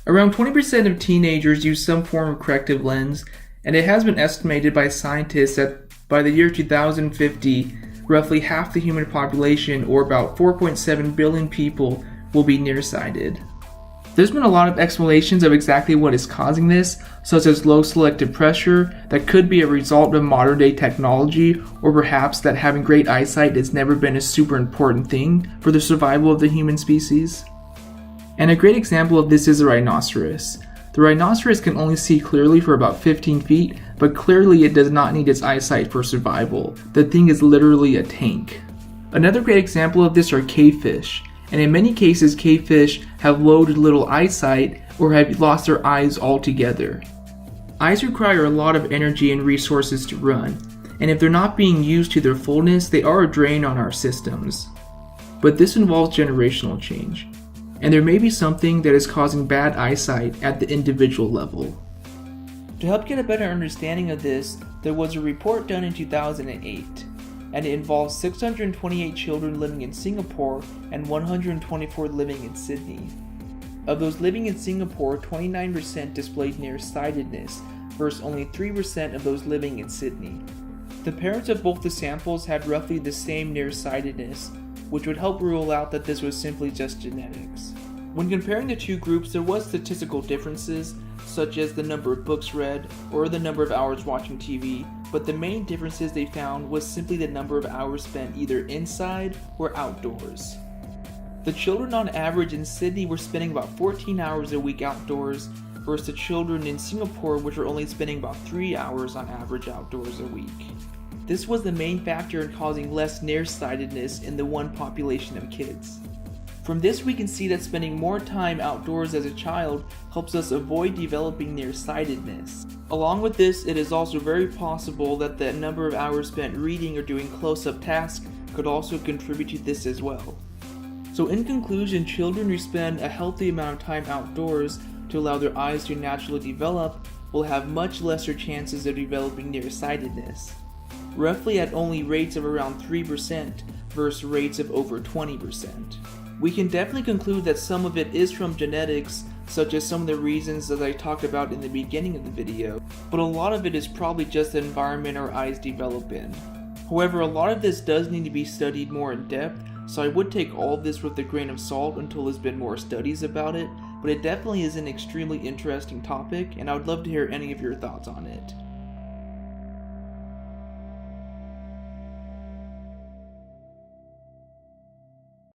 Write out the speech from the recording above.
Around 20% of teenagers use some form of corrective lens, and it has been estimated by scientists that by the year 2050, roughly half the human population, or about 4.7 billion people, will be nearsighted. There's been a lot of explanations of exactly what is causing this, such as low selective pressure that could be a result of modern day technology, or perhaps that having great eyesight has never been a super important thing for the survival of the human species. And a great example of this is the rhinoceros. The rhinoceros can only see clearly for about 15 feet, but clearly it does not need its eyesight for survival. The thing is literally a tank. Another great example of this are cavefish, and in many cases cavefish have low to little eyesight or have lost their eyes altogether. Eyes require a lot of energy and resources to run, and if they're not being used to their fullness, they are a drain on our systems. But this involves generational change, and there may be something that is causing bad eyesight at the individual level. To help get a better understanding of this, there was a report done in 2008, and it involves 628 children living in Singapore and 124 living in Sydney. Of those living in Singapore, 29% displayed nearsightedness, versus only 3% of those living in Sydney. The parents of both the samples had roughly the same nearsightedness, which would help rule out that this was simply just genetics. When comparing the two groups, there was statistical differences, such as the number of books read or the number of hours watching TV, but the main differences they found was simply the number of hours spent either inside or outdoors. The children on average in Sydney were spending about 14 hours a week outdoors, versus the children in Singapore, which were only spending about 3 hours on average outdoors a week. This was the main factor in causing less nearsightedness in the one population of kids. From this we can see that spending more time outdoors as a child helps us avoid developing nearsightedness. Along with this, it is also very possible that the number of hours spent reading or doing close-up tasks could also contribute to this as well. So in conclusion, children who spend a healthy amount of time outdoors to allow their eyes to naturally develop will have much lesser chances of developing nearsightedness, roughly at only rates of around 3% versus rates of over 20%. We can definitely conclude that some of it is from genetics, such as some of the reasons that I talked about in the beginning of the video, but a lot of it is probably just the environment our eyes develop in. However, a lot of this does need to be studied more in depth, so I would take all of this with a grain of salt until there's been more studies about it, but it definitely is an extremely interesting topic, and I would love to hear any of your thoughts on it.